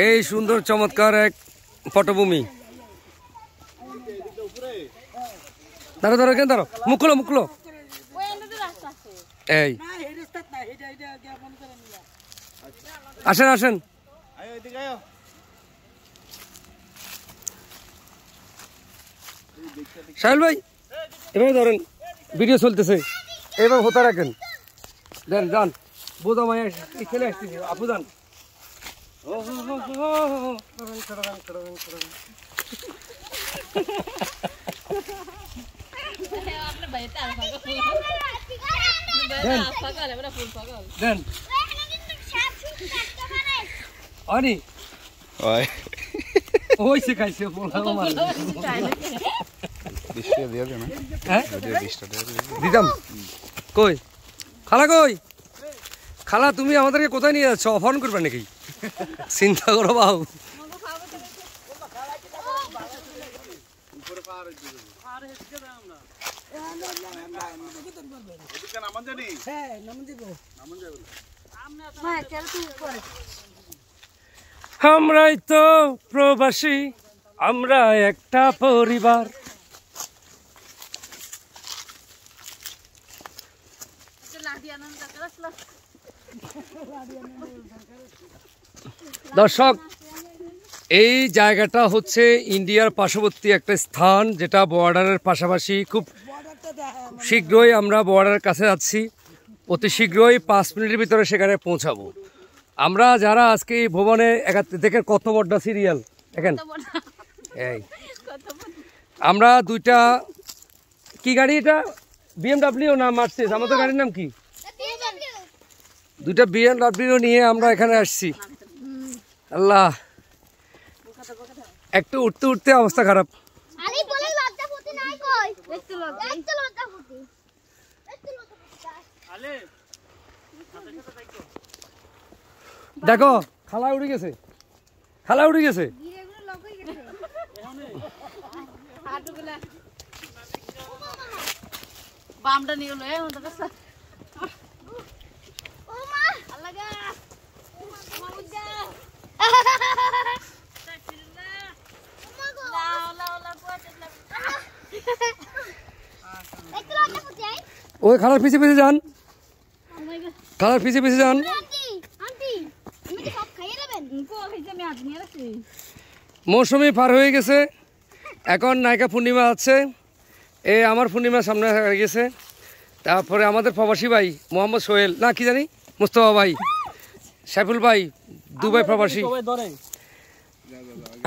এই সুন্দর চমৎকার এক পটভূমি। দাঁড়ো দাঁড়ো কেন দাঁড়ো, মুখলো এই আসেন আসেন। সাহেল ভাই এভাবে ধরেন, ভিডিও চলতেছে, এভাবে হতে রাখেন। দেন যান, বোধা মায়া খেলে আসতেছি, আপু যান। অনি ওই শেখাইছে দিতাম। কই খালা, কই খালা, তুমি আমাদেরকে কোথায় নিয়ে যাচ্ছ? অফারন করবে নাকি? চিন্তা করো বাবু। আমরাই তো প্রবাসী, আমরা একটা পরিবার। দর্শক, এই জায়গাটা হচ্ছে ইন্ডিয়ার পার্শ্ববর্তী একটা স্থান, যেটা বর্ডারের পাশাপাশি। খুব শীঘ্রই আমরা বর্ডারের কাছে যাচ্ছি, অতি শীঘ্রই 5 মিনিটের ভিতরে সেখানে পৌঁছাবো। আমরা যারা আজকে এই ভবনে দেখেন কত বড় সিরিয়াল দেখেন। এই আমরা দুইটা, কি গাড়ি এটা? BMW না মার্সিডিজ? আমাদের গাড়ির নাম কি? দুইটা BMW নিয়ে আমরা এখানে আসছি। আল্লাহ, একটু উঠতে উঠতে অবস্থা খারাপ। দেখো খালা উঠে গেছে, খালা উঠে গেছে। ওই খালার পিছে পিছে যান, খালার পিছে পিছে যান। মৌসুমি পার হয়ে গেছে, এখন নায়িকা পূর্ণিমা আছে। আমার পূর্ণিমা সামনে হয়ে গেছে। তারপরে আমাদের প্রবাসী ভাই মোহাম্মদ সোহেল, না কি জানি, মুস্তফা ভাই, সাইফুল ভাই, দুবাই প্রবাসী।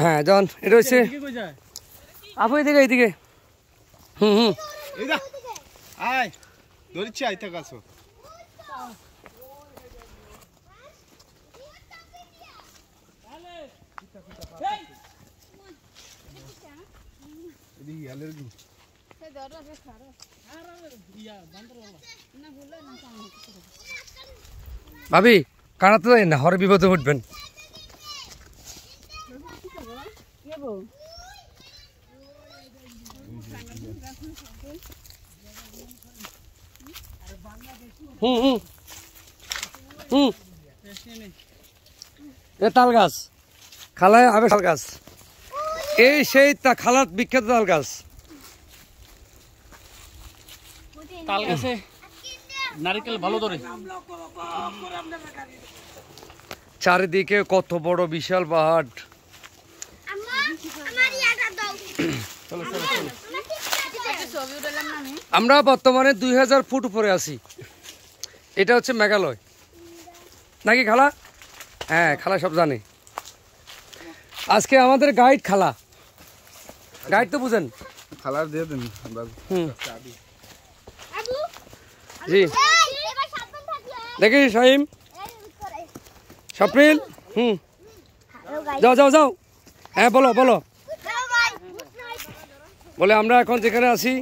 হ্যাঁ জন, এটা হচ্ছে আপু এদিকে, এইদিকে। ভাবি কানাতে যাই না, হরে বিপদে উঠবেন। তাল গাছ, খালায় আবে তাল গাছ, এই সেই খালার বিখ্যাত তাল গাছ। তাল গাছে নারকেল ভালো ধরে। চারিদিকে কত বড় বিশাল পাহাড়। আমরা বর্তমানে 2000 ফুট উপরে আছি। এটা হচ্ছে মেঘালয় নাকি খালা? হ্যাঁ খালা সব জানে। আজকে আমাদের গাইড খালা, গাইড তো বুঝেন, খালার দিয়ে দেন। জি দেখি শাহিম, স্বপ্নিল, যাও যাও যাও। হ্যাঁ বলো বলো। বলে আমরা এখন যেখানে আছি